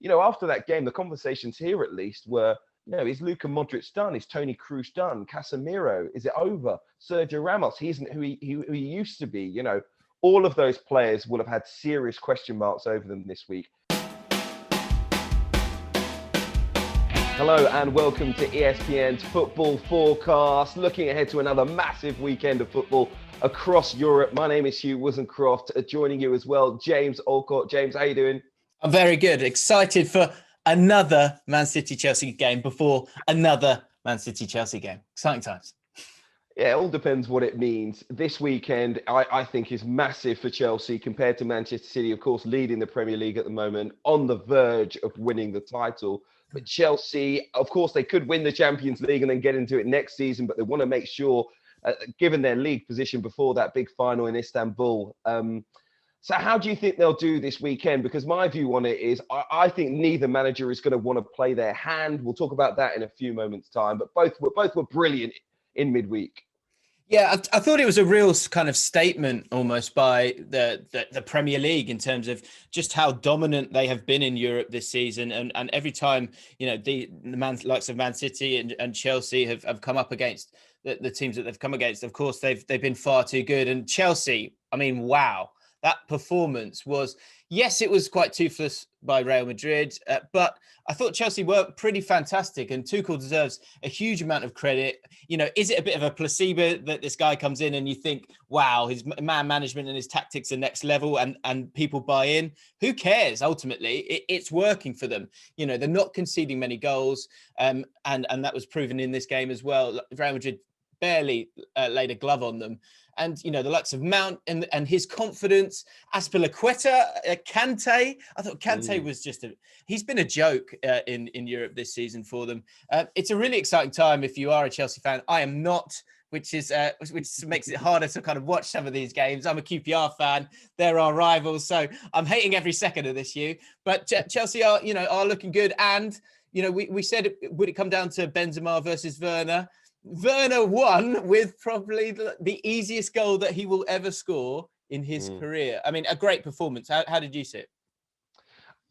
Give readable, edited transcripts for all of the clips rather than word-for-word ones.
after that game, the conversations here at least were, is Luka Modric done? Is Toni Kroos done? Casemiro, is it over? Sergio Ramos, he isn't who he used to be. All of those players will have had serious question marks over them this week. Hello and welcome to ESPN's Football Forecast, looking ahead to another massive weekend of football across Europe. My name is Hugh Wozencroft, joining you as well, James Alcott. James, how you doing? I'm very good. Excited for another Man City-Chelsea game before another Man City-Chelsea game. Exciting times. Yeah, it all depends what it means. This weekend, I think, is massive for Chelsea compared to Manchester City, of course, leading the Premier League at the moment, on the verge of winning the title. But Chelsea, of course, they could win the Champions League and then get into it next season, but they want to make sure, given their league position before that big final in Istanbul. So how do you think they'll do this weekend? Because my view on it is I think neither manager is going to want to play their hand. We'll talk about that in a few moments' time, but both were brilliant in midweek. Yeah, I thought it was a real kind of statement almost by the Premier League in terms of just how dominant they have been in Europe this season. And every time, the likes of Man City and Chelsea have come up against the teams that they've come against, of course, they've been far too good. And Chelsea, I mean, wow, that performance was, yes, it was quite toothless by Real Madrid, but I thought Chelsea were pretty fantastic, and Tuchel deserves a huge amount of credit. Is it a bit of a placebo that this guy comes in and you think, wow, his man management and his tactics are next level and people buy in? Who cares? Ultimately, it's working for them. They're not conceding many goals, and that was proven in this game as well. Real Madrid barely laid a glove on them. And, the likes of Mount and his confidence, Azpilicueta, Kante. I thought Kante was he's been a joke in Europe this season for them. It's a really exciting time if you are a Chelsea fan. I am not, which makes it harder to kind of watch some of these games. I'm a QPR fan. They're our rivals. So I'm hating every second of this, Hugh. But Chelsea are looking good. And, we said, would it come down to Benzema versus Werner? Werner won with probably the easiest goal that he will ever score in his career. I mean, a great performance. How did you see it?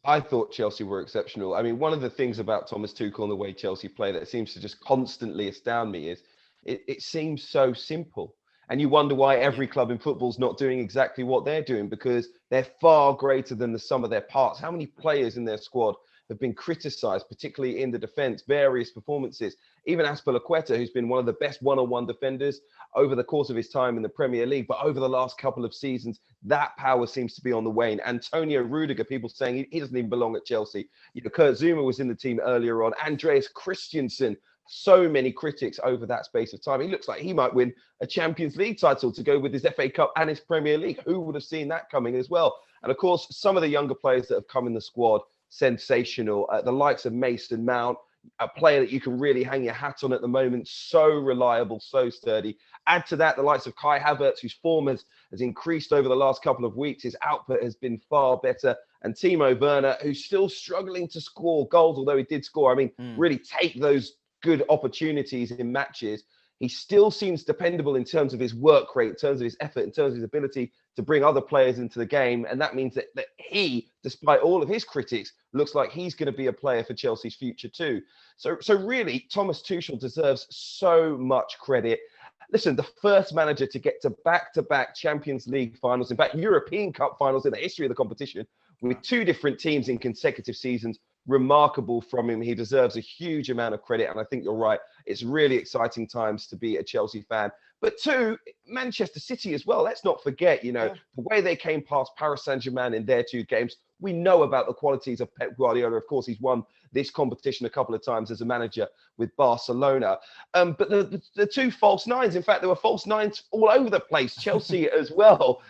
I thought Chelsea were exceptional. I mean, one of the things about Thomas Tuchel and the way Chelsea play that seems to just constantly astound me is it seems so simple. And you wonder why every club in football is not doing exactly what they're doing, because they're far greater than the sum of their parts. How many players in their squad have been criticised, particularly in the defence, various performances? Even Azpilicueta, who's been one of the best one-on-one defenders over the course of his time in the Premier League, but over the last couple of seasons, that power seems to be on the wane. Antonio Rudiger, people saying he doesn't even belong at Chelsea. Kurt Zouma was in the team earlier on. Andreas Christensen, so many critics over that space of time. He looks like he might win a Champions League title to go with his FA Cup and his Premier League. Who would have seen that coming as well? And of course, some of the younger players that have come in the squad, sensational. The likes of Mason Mount, a player that you can really hang your hat on at the moment, so reliable, so sturdy. Add to that the likes of Kai Havertz, whose form has increased over the last couple of weeks. His output has been far better. And Timo Werner, who's still struggling to score goals, although he did score. I mean, really take those good opportunities in matches. He still seems dependable in terms of his work rate, in terms of his effort, in terms of his ability to bring other players into the game. And that means that he, despite all of his critics, looks like he's going to be a player for Chelsea's future too. So really, Thomas Tuchel deserves so much credit. Listen, the first manager to get to back-to-back Champions League finals, in fact, European Cup finals in the history of the competition, with two different teams in consecutive seasons. Remarkable from him. He deserves a huge amount of credit. And I think you're right. It's really exciting times to be a Chelsea fan. But two, Manchester City as well. Let's not forget, the way they came past Paris Saint-Germain in their two games. We know about the qualities of Pep Guardiola. Of course, he's won this competition a couple of times as a manager with Barcelona. But the two false nines, in fact, there were false nines all over the place. Chelsea as well.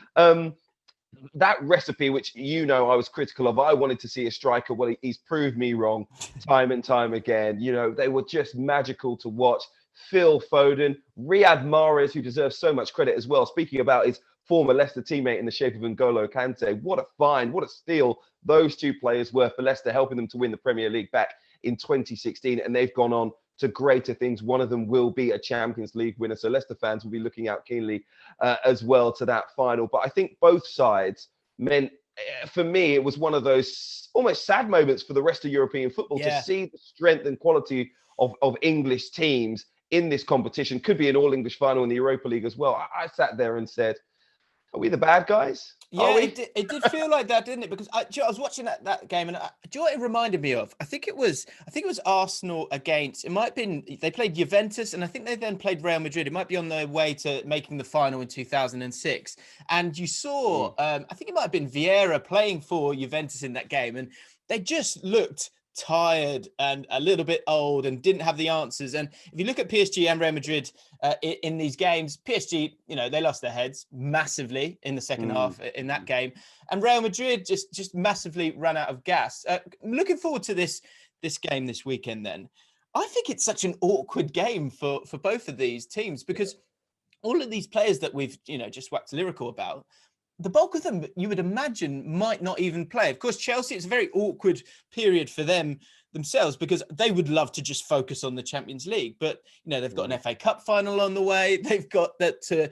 That recipe, which I was critical of, I wanted to see a striker. Well, he's proved me wrong time and time again. They were just magical to watch. Phil Foden, Riyad Mahrez, who deserves so much credit as well. Speaking about his former Leicester teammate in the shape of N'Golo Kante, what a find, what a steal those two players were for Leicester, helping them to win the Premier League back in 2016. And they've gone on to greater things. One of them will be a Champions League winner. So Leicester fans will be looking out keenly as well to that final. But I think both sides meant for me, it was one of those almost sad moments for the rest of European football to see the strength and quality of English teams in this competition. Could be an all-English final in the Europa League as well. I sat there and said, are we the bad guys? Yeah, it did feel like that, didn't it? Because I was watching that game, and do you know what it reminded me of? I think it was Arsenal against. It might have been they played Juventus, and I think they then played Real Madrid. It might be on their way to making the final in 2006. And you saw, I think it might have been Vieira playing for Juventus in that game, and they just looked tired and a little bit old and didn't have the answers. And if you look at PSG and Real Madrid in these games, PSG, they lost their heads massively in the second half in that game, and Real Madrid just massively ran out of gas. Looking forward to this game this weekend. Then I think it's such an awkward game for both of these teams, because all of these players that we've just waxed lyrical about, the bulk of them, you would imagine, might not even play. Of course, Chelsea, it's a very awkward period for them themselves, because they would love to just focus on the Champions League. But, they've got an FA Cup final on the way. They've got that to,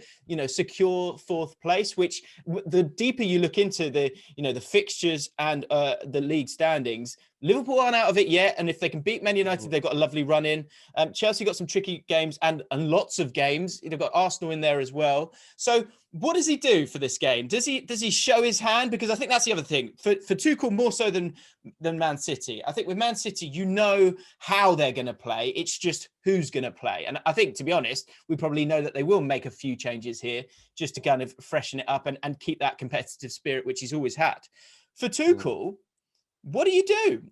secure fourth place, which the deeper you look into the fixtures and the league standings, Liverpool aren't out of it yet. And if they can beat Man United, they've got a lovely run in. Chelsea got some tricky games and lots of games. They've got Arsenal in there as well. So what does he do for this game? Does he show his hand? Because I think that's the other thing. For Tuchel, more so than Man City. I think with Man City, you know how they're going to play. It's just who's going to play. And I think, to be honest, we probably know that they will make a few changes here just to kind of freshen it up and keep that competitive spirit, which he's always had. For Tuchel, what do you do?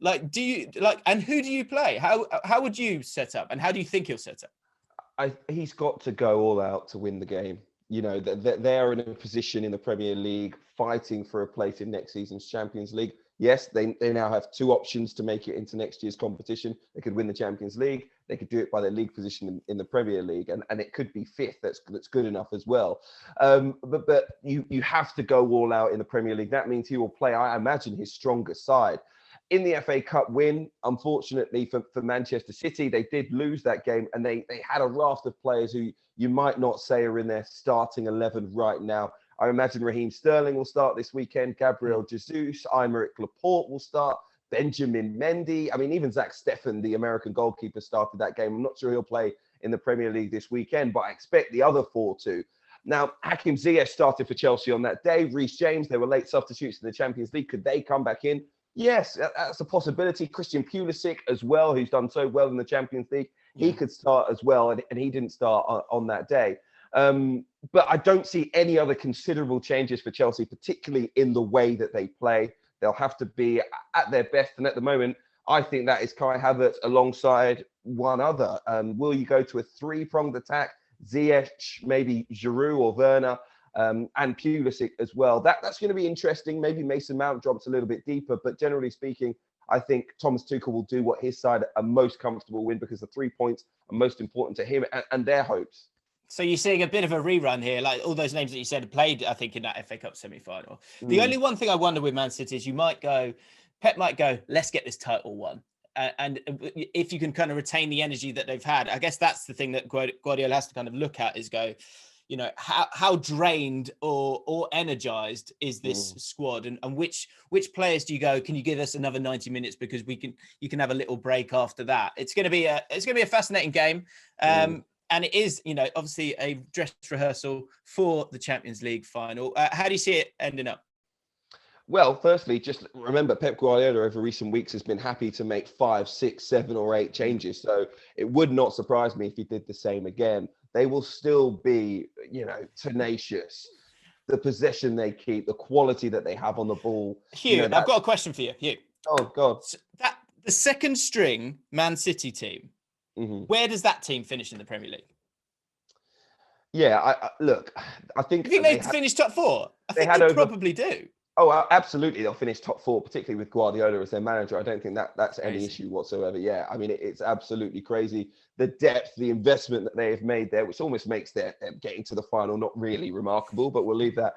And who do you play? How would you set up? And how do you think he'll set up? He's got to go all out to win the game. They're in a position in the Premier League fighting for a place in next season's Champions League. Yes, they now have two options to make it into next year's competition. They could win the Champions League. They could do it by their league position in the Premier League, and it could be fifth. That's good enough as well. But you have to go all out in the Premier League. That means he will play, I imagine, his strongest side. In the FA Cup win, unfortunately for Manchester City, they did lose that game, and they had a raft of players who you might not say are in their starting 11 right now. I imagine Raheem Sterling will start this weekend. Gabriel Jesus, Aymeric Laporte will start. Benjamin Mendy. I mean, even Zach Steffen, the American goalkeeper, started that game. I'm not sure he'll play in the Premier League this weekend, but I expect the other four to. Now, Hakim Ziyech started for Chelsea on that day. Reece James, they were late substitutes in the Champions League. Could they come back in? Yes, that's a possibility. Christian Pulisic as well, who's done so well in the Champions League. He could start as well, and he didn't start on that day. But I don't see any other considerable changes for Chelsea, particularly in the way that they play. They'll have to be at their best. And at the moment, I think that is Kai Havertz alongside one other. Will you go to a three-pronged attack? Ziyech, maybe Giroud or Werner, and Pulisic as well. That's going to be interesting. Maybe Mason Mount drops a little bit deeper. But generally speaking, I think Thomas Tuchel will do what his side are most comfortable with, because the 3 points are most important to him and their hopes. So you're seeing a bit of a rerun here, like all those names that you said played, I think, in that FA Cup semi-final. The only one thing I wonder with Man City is Pep might go, let's get this title won. And if you can kind of retain the energy that they've had, I guess that's the thing that Guardiola has to kind of look at is go, how drained or energized is this squad, and which players do you go, can you give us another 90 minutes because you can have a little break after that. It's going to be a fascinating game. And it is, obviously a dress rehearsal for the Champions League final. How do you see it ending up? Well, firstly, just remember Pep Guardiola over recent weeks has been happy to make 5, 6, 7 or 8 changes. So it would not surprise me if he did the same again. They will still be, tenacious. The possession they keep, the quality that they have on the ball. Hugh, I've got a question for you. Hugh. Oh, God. So the second string Man City team, where does that team finish in the Premier League? Yeah, I think... You think they finish top 4? I think they probably do. Oh, absolutely. They'll finish top 4, particularly with Guardiola as their manager. I don't think that's any issue whatsoever. Yeah, I mean, it's absolutely crazy. The depth, the investment that they have made there, which almost makes their getting to the final not really remarkable, but we'll leave that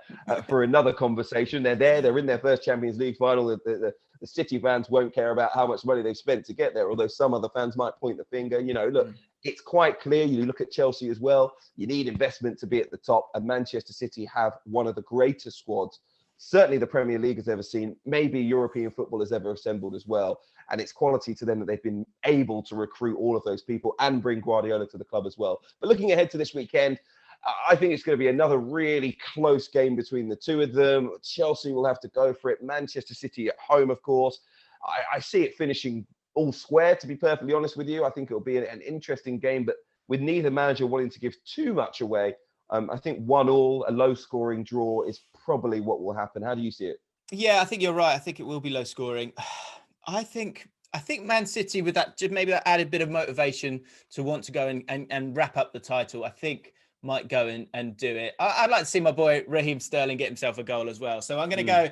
for another conversation. They're there. They're in their first Champions League final. The City fans won't care about how much money they've spent to get there, although some other fans might point the finger. Look, it's quite clear. You look at Chelsea as well. You need investment to be at the top, and Manchester City have one of the greatest squads certainly the Premier League has ever seen, maybe European football has ever assembled as well. And it's quality to them that they've been able to recruit all of those people and bring Guardiola to the club as well. But looking ahead to this weekend, I think it's going to be another really close game between the two of them. Chelsea will have to go for it. Manchester City at home, of course. I see it finishing all square, to be perfectly honest with you. I think it'll be an interesting game, but with neither manager wanting to give too much away, I think 1-1, a low-scoring draw is probably what will happen. How do you see it? Yeah, I think you're right. I think it will be low scoring. I think Man City, with that, just maybe that added bit of motivation to want to go and wrap up the title, I think might go and do it. I'd like to see my boy Raheem Sterling get himself a goal as well. So I'm going to go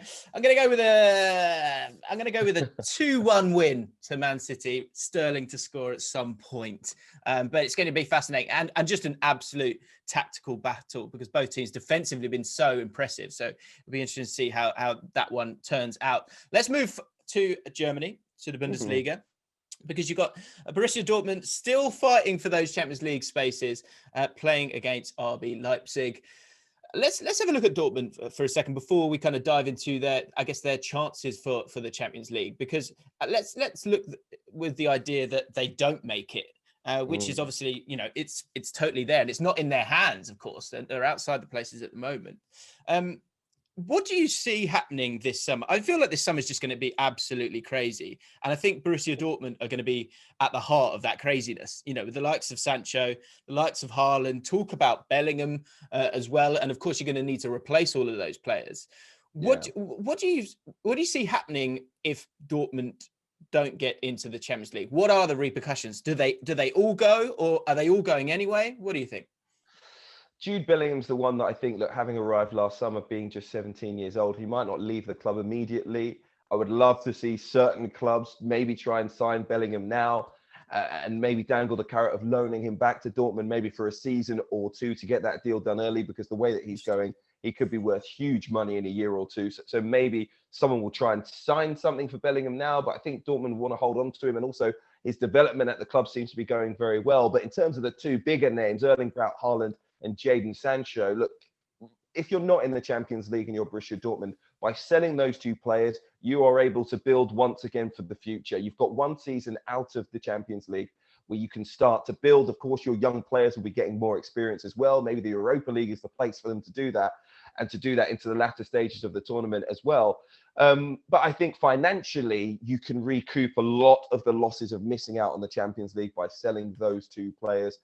with a 2-1 win to Man City. Sterling to score at some point. But it's going to be fascinating and just an absolute tactical battle because both teams defensively have been so impressive. So it'll be interesting to see how that one turns out. Let's move to Germany, to the Bundesliga. Because you've got Borussia Dortmund still fighting for those Champions League spaces, playing against RB Leipzig. Let's have a look at Dortmund for a second before we kind of dive into their chances for the Champions League. Because let's look with the idea that they don't make it, which is obviously, it's totally there and it's not in their hands. Of course, they're outside the places at the moment. What do you see happening this summer? I feel like this summer is just going to be absolutely crazy. And I think Borussia Dortmund are going to be at the heart of that craziness, with the likes of Sancho, the likes of Haaland, talk about Bellingham as well. And of course, you're going to need to replace all of those players. What do you see happening if Dortmund don't get into the Champions League? What are the repercussions? Do they all go, or are they all going anyway? What do you think? Jude Bellingham's the one that I think, look, having arrived last summer, being just 17 years old, he might not leave the club immediately. I would love to see certain clubs maybe try and sign Bellingham now and maybe dangle the carrot of loaning him back to Dortmund maybe for a season or two to get that deal done early, because the way that he's going, he could be worth huge money in a year or two. So maybe someone will try and sign something for Bellingham now, but I think Dortmund want to hold on to him. And also his development at the club seems to be going very well. But in terms of the two bigger names, Erling Braut Haaland and Jadon Sancho, look, if you're not in the Champions League and you're Borussia Dortmund, by selling those two players, you are able to build once again for the future. You've got one season out of the Champions League where you can start to build. Of course, your young players will be getting more experience as well. Maybe the Europa League is the place for them to do that, and to do that into the latter stages of the tournament as well. But I think financially, you can recoup a lot of the losses of missing out on the Champions League by selling those two players.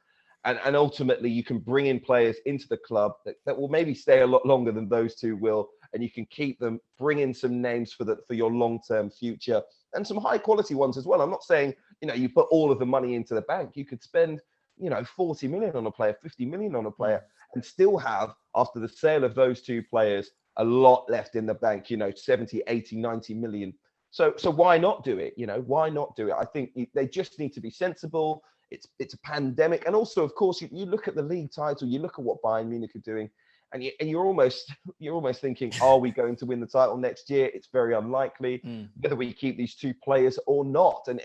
And ultimately, you can bring in players into the club that will maybe stay a lot longer than those two will, and you can keep them, bring in some names for your long-term future, and some high-quality ones as well. I'm not saying, you put all of the money into the bank. You could spend, 40 million on a player, 50 million on a player, and still have, after the sale of those two players, a lot left in the bank, 70, 80, 90 million. So why not do it? Why not do it? I think they just need to be sensible. It's a pandemic. And also, of course, you look at the league title, you look at what Bayern Munich are doing, and you're almost thinking, are we going to win the title next year? It's very unlikely, whether we keep these two players or not. And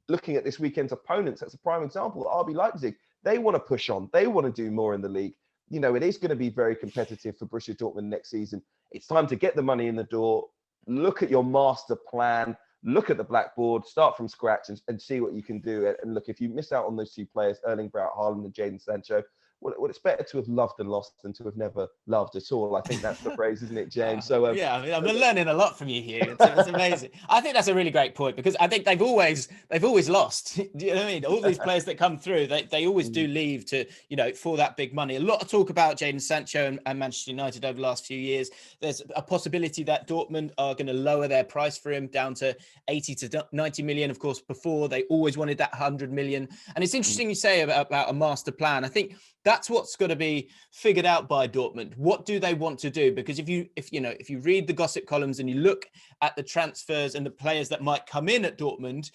looking at this weekend's opponents, that's a prime example. RB Leipzig, they want to push on. They want to do more in the league. It is going to be very competitive for Borussia Dortmund next season. It's time to get the money in the door, look at your master plan, look at the blackboard, start from scratch and see what you can do. And look, if you miss out on those two players, Erling Braut Haaland and Jadon Sancho, well, it's better to have loved and lost than to have never loved at all. I think that's the phrase, isn't it, James? So yeah, I'm learning a lot from you here. It's amazing. I think that's a really great point, because I think they've always lost. Do you know what I mean? All these players that come through, they always do leave to, for that big money. A lot of talk about Jadon Sancho and Manchester United over the last few years. There's a possibility that Dortmund are going to lower their price for him down to 80 to 90 million. Of course, before they always wanted that 100 million. And it's interesting you say about a master plan. I think that's what's got to be figured out by Dortmund. What do they want to do? Because if you read the gossip columns and you look at the transfers and the players that might come in at Dortmund,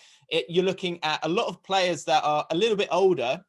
you're looking at a lot of players that are a little bit older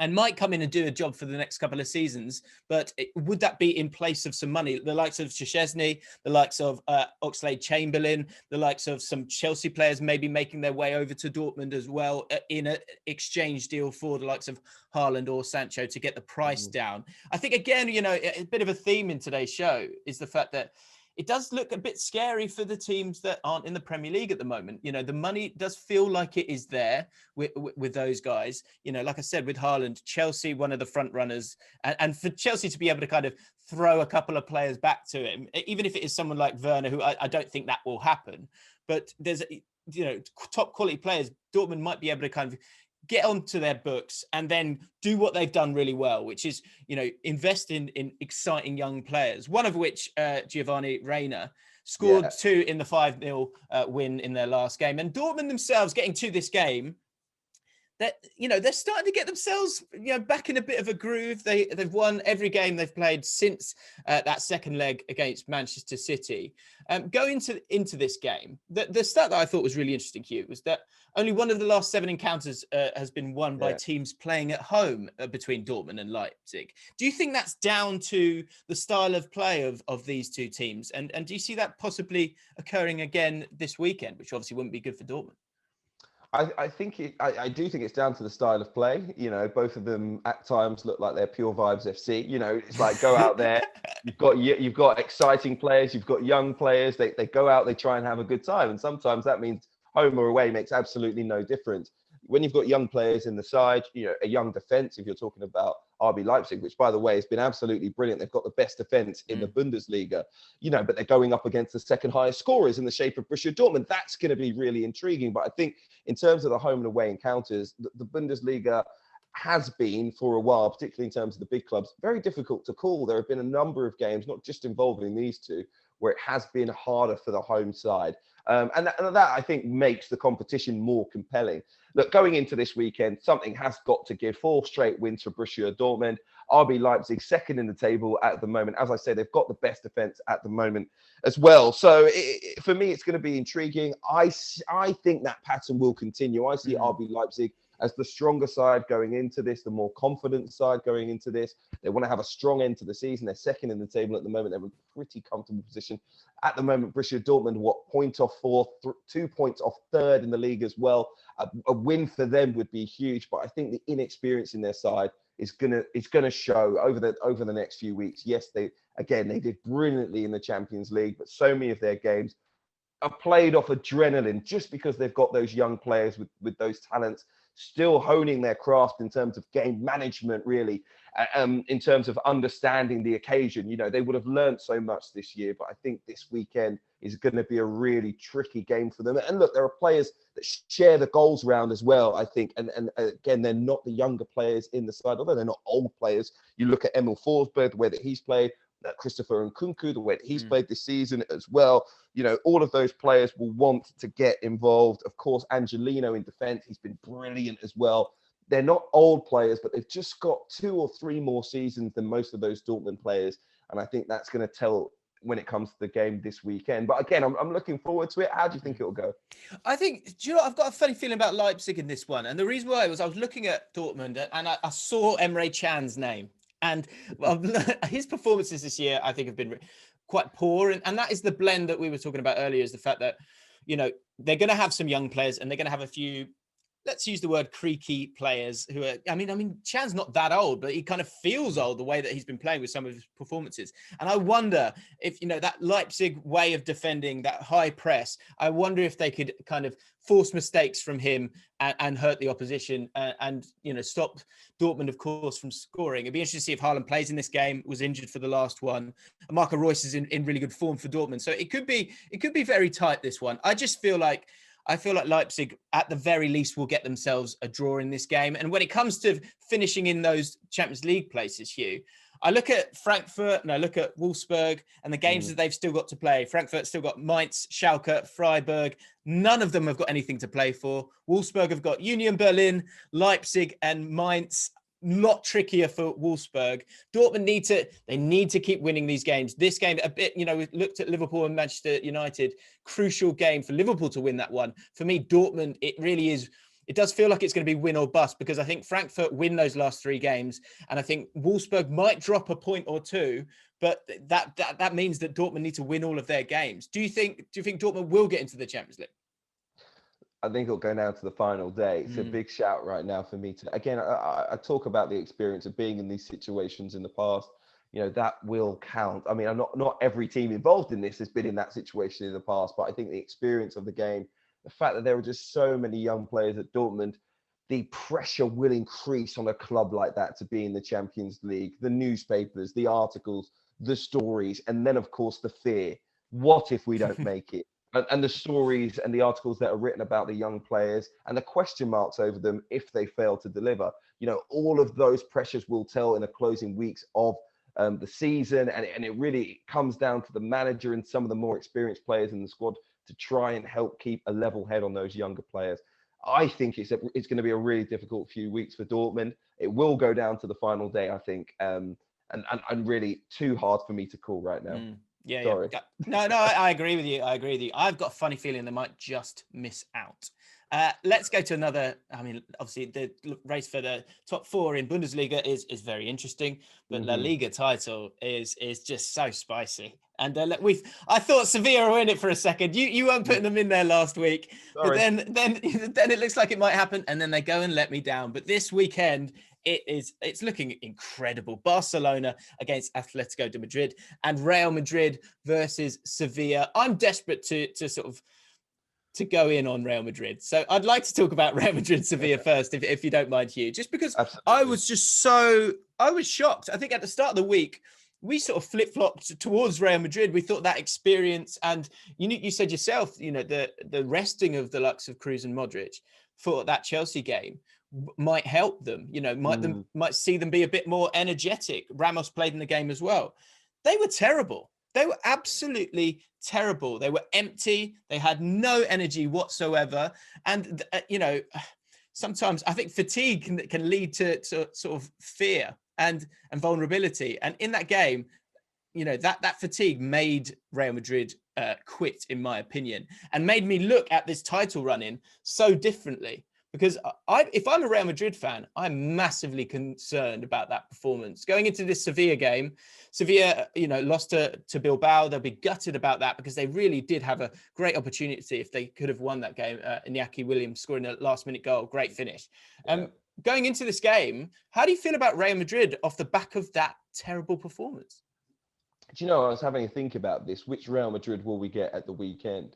and might come in and do a job for the next couple of seasons. But would that be in place of some money? The likes of Szczesny, the likes of Oxlade-Chamberlain, the likes of some Chelsea players maybe making their way over to Dortmund as well in an exchange deal for the likes of Haaland or Sancho to get the price down. I think, again, a bit of a theme in today's show is the fact that it does look a bit scary for the teams that aren't in the Premier League at the moment. You know, the money does feel like it is there with those guys. You know, like I said, with Haaland, Chelsea, one of the front runners, and for Chelsea to be able to kind of throw a couple of players back to him, even if it is someone like Werner, who I don't think that will happen, but there's, you know, top quality players, Dortmund might be able to kind of get onto their books and then do what they've done really well, which is, you know, invest in exciting young players, one of which, Giovanni Reina, scored 2 in the 5-0 win in their last game. And Dortmund themselves, getting to this game, that, you know, they're starting to get themselves, you know, back in a bit of a groove. They've won every game they've played since that second leg against Manchester City. Going into this game, the stat that I thought was really interesting, Hugh, was that only one of the last 7 encounters has been won by teams playing at home between Dortmund and Leipzig. Do you think that's down to the style of play of these two teams? And do you see that possibly occurring again this weekend, which obviously wouldn't be good for Dortmund? I do think it's down to the style of play. You know, both of them at times look like they're pure vibes FC. You know, it's like, go out there. You've got exciting players. You've got young players. They go out. They try and have a good time. And sometimes that means home or away makes absolutely no difference. When you've got young players in the side, you know, a young defense, if you're talking about RB Leipzig, which, by the way, has been absolutely brilliant. They've got the best defense in the Bundesliga, you know, but they're going up against the second highest scorers in the shape of Borussia Dortmund. That's going to be really intriguing. But I think in terms of the home and away encounters, the Bundesliga has been for a while, particularly in terms of the big clubs, very difficult to call. There have been a number of games, not just involving these two, where it has been harder for the home side. And that, I think, makes the competition more compelling. Look, going into this weekend, something has got to give. 4 straight wins for Borussia Dortmund. RB Leipzig, second in the table at the moment. As I say, they've got the best defense at the moment as well. So for me, it's going to be intriguing. I think that pattern will continue. I see RB Leipzig as the stronger side going into this, the more confident side going into this. They want to have a strong end to the season. They're second in the table at the moment. They're in a pretty comfortable position. At the moment, Borussia Dortmund, point off 4th, 2 points off 3rd in the league as well. A win for them would be huge, but I think the inexperience in their side is gonna show over the next few weeks. Yes, they did brilliantly in the Champions League, but so many of their games are played off adrenaline just because they've got those young players with those talents still honing their craft in terms of game management, really, in terms of understanding the occasion. You know, they would have learned so much this year, but I think this weekend is going to be a really tricky game for them. And look, there are players that share the goals round as well, I think. And again, they're not the younger players in the side, although they're not old players. You look at Emil Forsberg, the way that he's played, Christopher Nkunku, the way that he's played this season as well. You know, all of those players will want to get involved. Of course, Angelino in defense, he's been brilliant as well. They're not old players, but they've just got 2 or 3 more seasons than most of those Dortmund players. And I think that's going to tell when it comes to the game this weekend. But again, I'm looking forward to it. How do you think it'll go? I think, do you know, I've got a funny feeling about Leipzig in this one. And the reason why was I was looking at Dortmund and I saw Emre Can's name. And his performances this year, I think, have been quite poor. And that is the blend that we were talking about earlier, is the fact that, you know, they're going to have some young players and they're going to have a few, let's use the word creaky players who are, I mean, Chan's not that old, but he kind of feels old the way that he's been playing with some of his performances. And I wonder if, you know, that Leipzig way of defending, that high press, I wonder if they could kind of force mistakes from him and hurt the opposition and, you know, stop Dortmund, of course, from scoring. It'd be interesting to see if Haaland plays in this game, was injured for the last one. Marco Reus is in really good form for Dortmund. So it could be very tight, this one. I feel like Leipzig, at the very least, will get themselves a draw in this game. And when it comes to finishing in those Champions League places, Hugh, I look at Frankfurt and I look at Wolfsburg and the games that they've still got to play. Frankfurt still got Mainz, Schalke, Freiburg. None of them have got anything to play for. Wolfsburg have got Union Berlin, Leipzig and Mainz. Lot trickier for Wolfsburg. Dortmund need to keep winning these games. This game, a bit, you know, we looked at Liverpool and Manchester United, crucial game for Liverpool to win that one. For me, Dortmund, it really is. It does feel like it's going to be win or bust, because I think Frankfurt win those last 3 games, and I think Wolfsburg might drop a point or 2, but that means that Dortmund need to win all of their games. Do you think Dortmund will get into the Champions League? I think it'll go down to the final day. It's a big shout right now for me to, again, I talk about the experience of being in these situations in the past. that will count. I mean, I'm not every team involved in this has been in that situation in the past, but I think the experience of the game, the fact that there were just so many young players at Dortmund, the pressure will increase on a club like that to be in the Champions League. The newspapers, the articles, the stories, and then of course the fear. What if we don't make it? And the stories and the articles that are written about the young players and the question marks over them if they fail to deliver. All of those pressures will tell in the closing weeks of the season, and it really comes down to the manager and some of the more experienced players in the squad to try and help keep a level head on those younger players. I think it's going to be a really difficult few weeks for Dortmund. It will go down to the final day, I think, and really too hard for me to call right now. Yeah, Sorry. yeah. No, I agree with you. I've got a funny feeling they might just miss out. Let's go to another. I mean, obviously, the race for the top 4 in Bundesliga is very interesting, but La Liga title is just so spicy. And I thought Sevilla were in it for a second. You weren't putting them in there last week, Sorry. but then it looks like it might happen, and then they go and let me down. But this weekend, it's looking incredible. Barcelona against Atletico de Madrid and Real Madrid versus Sevilla. I'm desperate to sort of to go in on Real Madrid. So I'd like to talk about Real Madrid Sevilla first, if you don't mind, Hugh, just because Absolutely. I was shocked. I think at the start of the week, we sort of flip-flopped towards Real Madrid. We thought that experience, and you said yourself, the resting of the likes of Kroos and Modric for that Chelsea game might help them, might see them be a bit more energetic. Ramos played in the game as well. They were terrible. They were absolutely terrible. They were empty. They had no energy whatsoever. And, sometimes I think fatigue can lead to sort of fear and vulnerability. And in that game, that fatigue made Real Madrid quit, in my opinion, and made me look at this title run-in so differently. Because if I'm a Real Madrid fan, I'm massively concerned about that performance. Going into this Sevilla game, Sevilla, lost to Bilbao. They'll be gutted about that because they really did have a great opportunity if they could have won that game. Iñaki Williams scoring a last-minute goal, great finish. Going into this game, how do you feel about Real Madrid off the back of that terrible performance? Do I was having a think about this. Which Real Madrid will we get at the weekend?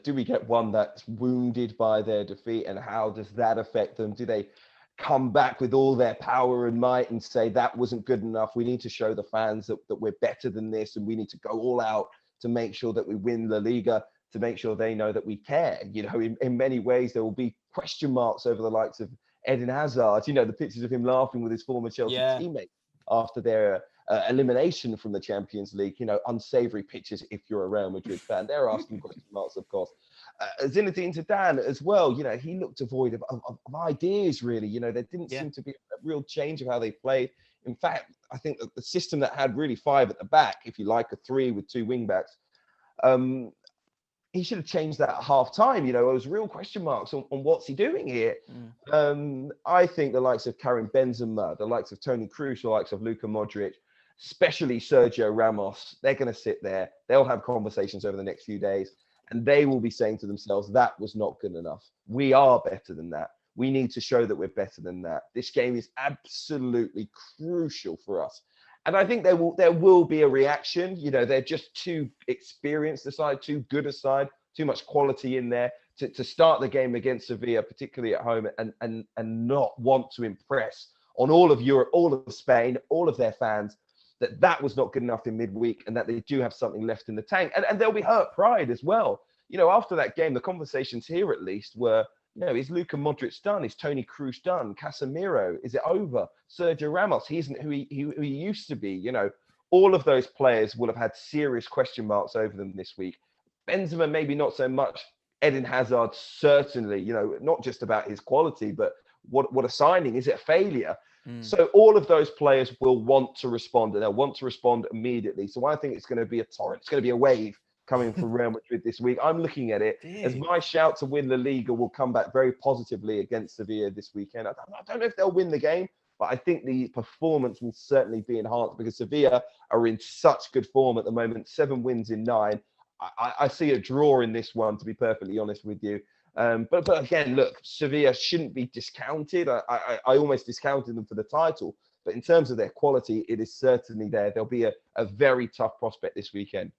Do we get one that's wounded by their defeat, and how does that affect them? Do they come back with all their power and might and say that wasn't good enough? We need to show the fans that we're better than this, and we need to go all out to make sure that we win La Liga, to make sure they know that we care. In many ways, there will be question marks over the likes of Eden Hazard. The pictures of him laughing with his former Chelsea teammate after their elimination from the Champions League, unsavory pictures if you're a Real Madrid fan. They're asking question marks, of course. Zinedine Zidane as well, he looked devoid of ideas, really. There didn't seem to be a real change of how they played. In fact, I think that the system that had really 5 at the back, if you like, a 3 with 2 wing backs, he should have changed that at half time. There was real question marks on what's he doing here. I think the likes of Karim Benzema, the likes of Toni Kroos, the likes of Luka Modric, especially Sergio Ramos, they're going to sit there. They'll have conversations over the next few days, and they will be saying to themselves, that was not good enough. We are better than that. We need to show that we're better than that. This game is absolutely crucial for us. And I think there will be a reaction. They're just too experienced a side, too good a side, too much quality in there to start the game against Sevilla, particularly at home, and not want to impress on all of Europe, all of Spain, all of their fans, that was not good enough in midweek, and that they do have something left in the tank. And there'll be hurt pride as well. After that game, the conversations here at least were, is Luka Modric done? Is Toni Kroos done? Casemiro, is it over? Sergio Ramos, he isn't who he used to be. All of those players will have had serious question marks over them this week. Benzema, maybe not so much. Eden Hazard, certainly, not just about his quality, but what a signing. Is it a failure? So all of those players will want to respond, and they'll want to respond immediately. So I think it's going to be a torrent. It's going to be a wave coming from Real Madrid this week. I'm looking at it as my shout to win La Liga will come back very positively against Sevilla this weekend. I don't know if they'll win the game, but I think the performance will certainly be enhanced because Sevilla are in such good form at the moment. 7 wins in 9. I see a draw in this one, to be perfectly honest with you. But again, look, Sevilla shouldn't be discounted. I almost discounted them for the title. But in terms of their quality, it is certainly there. There'll be a very tough prospect this weekend.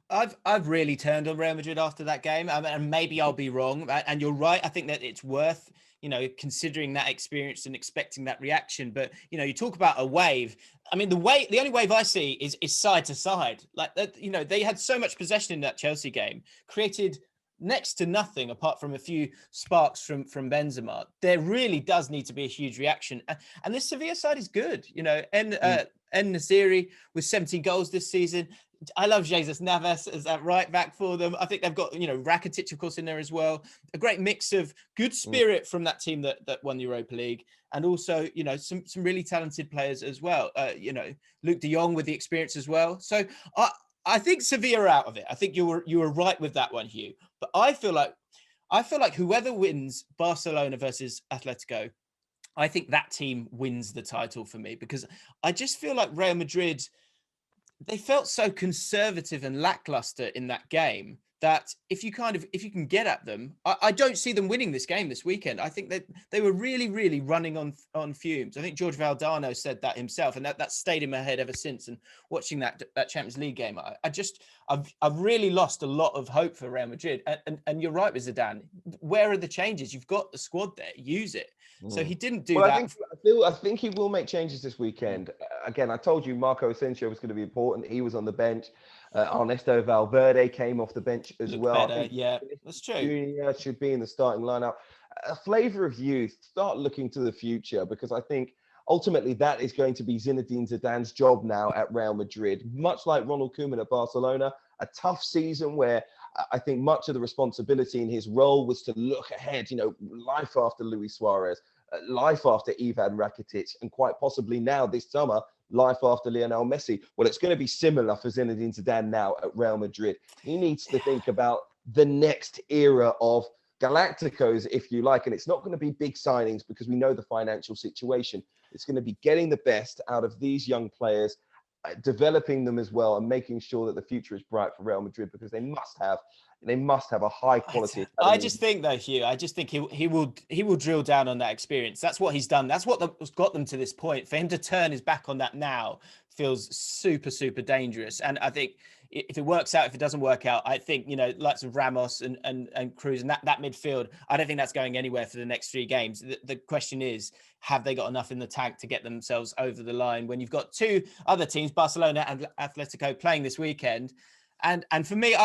I've really turned on Real Madrid after that game, and maybe I'll be wrong. And you're right. I think that it's worth, considering that experience and expecting that reaction. But you talk about a wave. I mean, the only wave I see is side to side. Like that, they had so much possession in that Chelsea game, created next to nothing apart from a few sparks from Benzema. There really does need to be a huge reaction, and this Sevilla side is good. En Nasiri with 17 goals this season. I love Jesus Navas as that right back for them. I think they've got, Rakitic, of course, in there as well. A great mix of good spirit from that team that won the Europa League. And also, some really talented players as well. Luke de Jong with the experience as well. So I think Sevilla are out of it. I think you were right with that one, Hugh. But I feel like whoever wins Barcelona versus Atletico, I think that team wins the title for me, because I just feel like Real Madrid, they felt so conservative and lackluster in that game that if you can get at them, I don't see them winning this game this weekend. I think that they were really, really running on fumes. I think George Valdano said that himself, and that stayed in my head ever since. And watching that Champions League game, I've really lost a lot of hope for Real Madrid. And you're right with Zidane. Where are the changes? You've got the squad there. Use it. So he didn't do that. I think he will make changes this weekend. Again, I told you Marco Asensio was going to be important. He was on the bench. Ernesto Valverde came off the bench as well. Better. Yeah, that's true. Junior should be in the starting lineup. A flavour of youth. Start looking to the future, because I think ultimately that is going to be Zinedine Zidane's job now at Real Madrid. Much like Ronald Koeman at Barcelona, a tough season where I think much of the responsibility in his role was to look ahead, life after Luis Suarez, life after Ivan Rakitic, and quite possibly now this summer, life after Lionel Messi. Well, it's going to be similar for Zinedine Zidane now at Real Madrid. He needs to think about the next era of Galacticos, if you like, and it's not going to be big signings because we know the financial situation. It's going to be getting the best out of these young players, developing them as well, and making sure that the future is bright for Real Madrid, because they must have a high quality. I just think though, Hugh, he will drill down on that experience. That's what he's done. That's what's got them to this point. For him to turn his back on that now feels super, super dangerous. And I think if it works out, if it doesn't work out, I think, lots of Ramos and Cruz and that midfield, I don't think that's going anywhere for the next 3 games. The question is, have they got enough in the tank to get themselves over the line when you've got 2 other teams, Barcelona and Atletico, playing this weekend? And for me,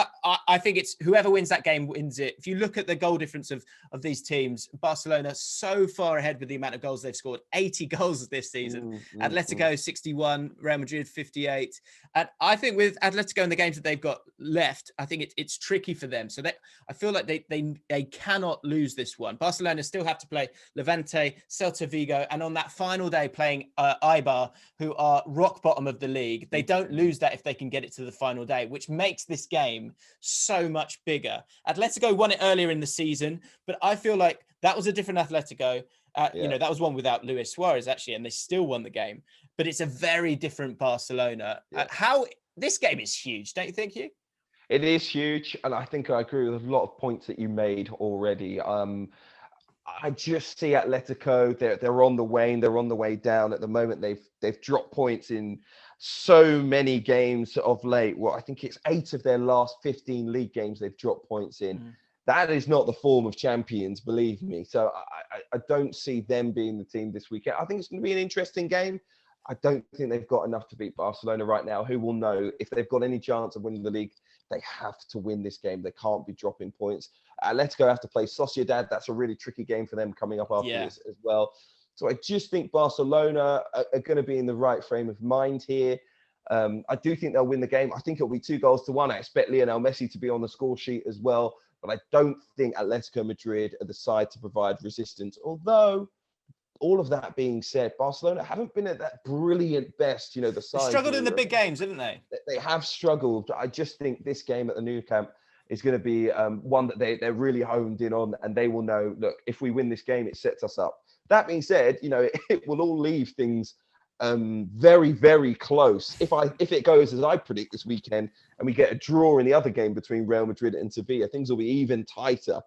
I think it's whoever wins that game wins it. If you look at the goal difference of these teams, Barcelona so far ahead with the amount of goals they've scored, 80 goals this season. Atletico 61, Real Madrid 58. And I think with Atletico and the games that they've got left, I think it's tricky for them. So I feel like they cannot lose this one. Barcelona still have to play Levante, Celta Vigo, and on that final day playing Eibar, who are rock bottom of the league. They don't lose that if they can get it to the final day, which makes this game so much bigger. Atletico won it earlier in the season, but I feel like that was a different Atletico. That was one without Luis Suarez actually, and they still won the game. But it's a very different Barcelona. How this game is huge, don't you think, Hugh? It is huge, and I think I agree with a lot of points that you made already. I just see Atletico. They're on the wane. They're on the way down at the moment. They've dropped points in so many games of late. Well, I think it's 8 of their last 15 league games they've dropped points in. That is not the form of champions, believe me. So I don't see them being the team this weekend. I think it's going to be an interesting game. I don't think they've got enough to beat Barcelona right now. Who will know? If they've got any chance of winning the league, they have to win this game. They can't be dropping points. Atletico have to play Sociedad. That's a really tricky game for them coming up after this as well. So I just think Barcelona are going to be in the right frame of mind here. I do think they'll win the game. I think it'll be 2-1. I expect Lionel Messi to be on the score sheet as well. But I don't think Atletico Madrid are the side to provide resistance. Although, all of that being said, Barcelona haven't been at that brilliant best. The side struggled in the big games, haven't they? They have struggled. I just think this game at the Nou Camp is going to be one that they're really honed in on, and they will know, look, if we win this game, it sets us up. That being said, it will all leave things very, very close. If it goes as I predict this weekend, and we get a draw in the other game between Real Madrid and Sevilla, things will be even tighter.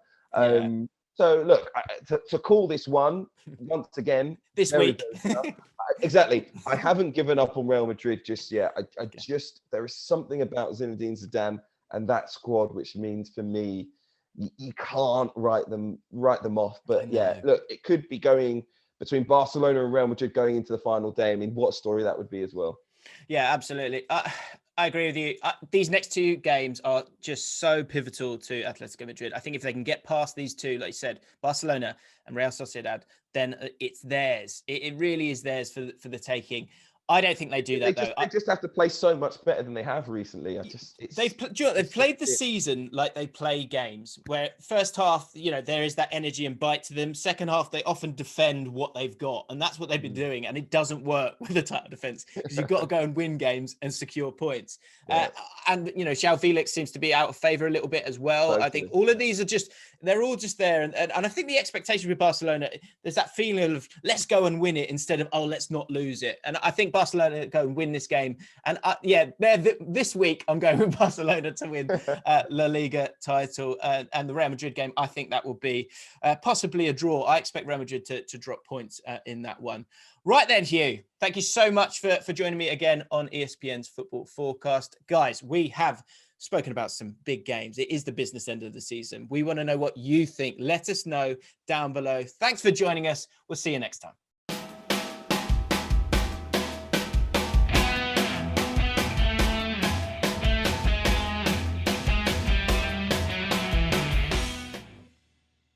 So look, to call this one once again this week, Exactly. I haven't given up on Real Madrid just yet. I just, there is something about Zinedine Zidane and that squad, which means for me, you can't write them off. But yeah, look, it could be going between Barcelona and Real Madrid going into the final day. I mean, what a story that would be as well. Yeah, absolutely. I agree with you. These next two games are just so pivotal to Atletico Madrid. I think if they can get past these two, like you said, Barcelona and Real Sociedad, then it's theirs. It really is theirs for the taking. I don't think they do that, though. They just have to play so much better than they have recently. They've played the season like they play games, where first half, there is that energy and bite to them. Second half, they often defend what they've got, and that's what they've been doing. And it doesn't work with the title defense because you've got to go and win games and secure points. Yeah. And João Felix seems to be out of favour a little bit as well. Totally. I think all of these are they're all just there. And I think the expectation with Barcelona, there's that feeling of let's go and win it instead of, let's not lose it. And I think Barcelona go and win this game. And this week I'm going with Barcelona to win La Liga title, and the Real Madrid game. I think that will be possibly a draw. I expect Real Madrid to drop points in that one. Right then, Hugh, thank you so much for joining me again on ESPN's Football Forecast. Guys, we have spoken about some big games. It is the business end of the season. We want to know what you think. Let us know down below. Thanks for joining us. We'll see you next time.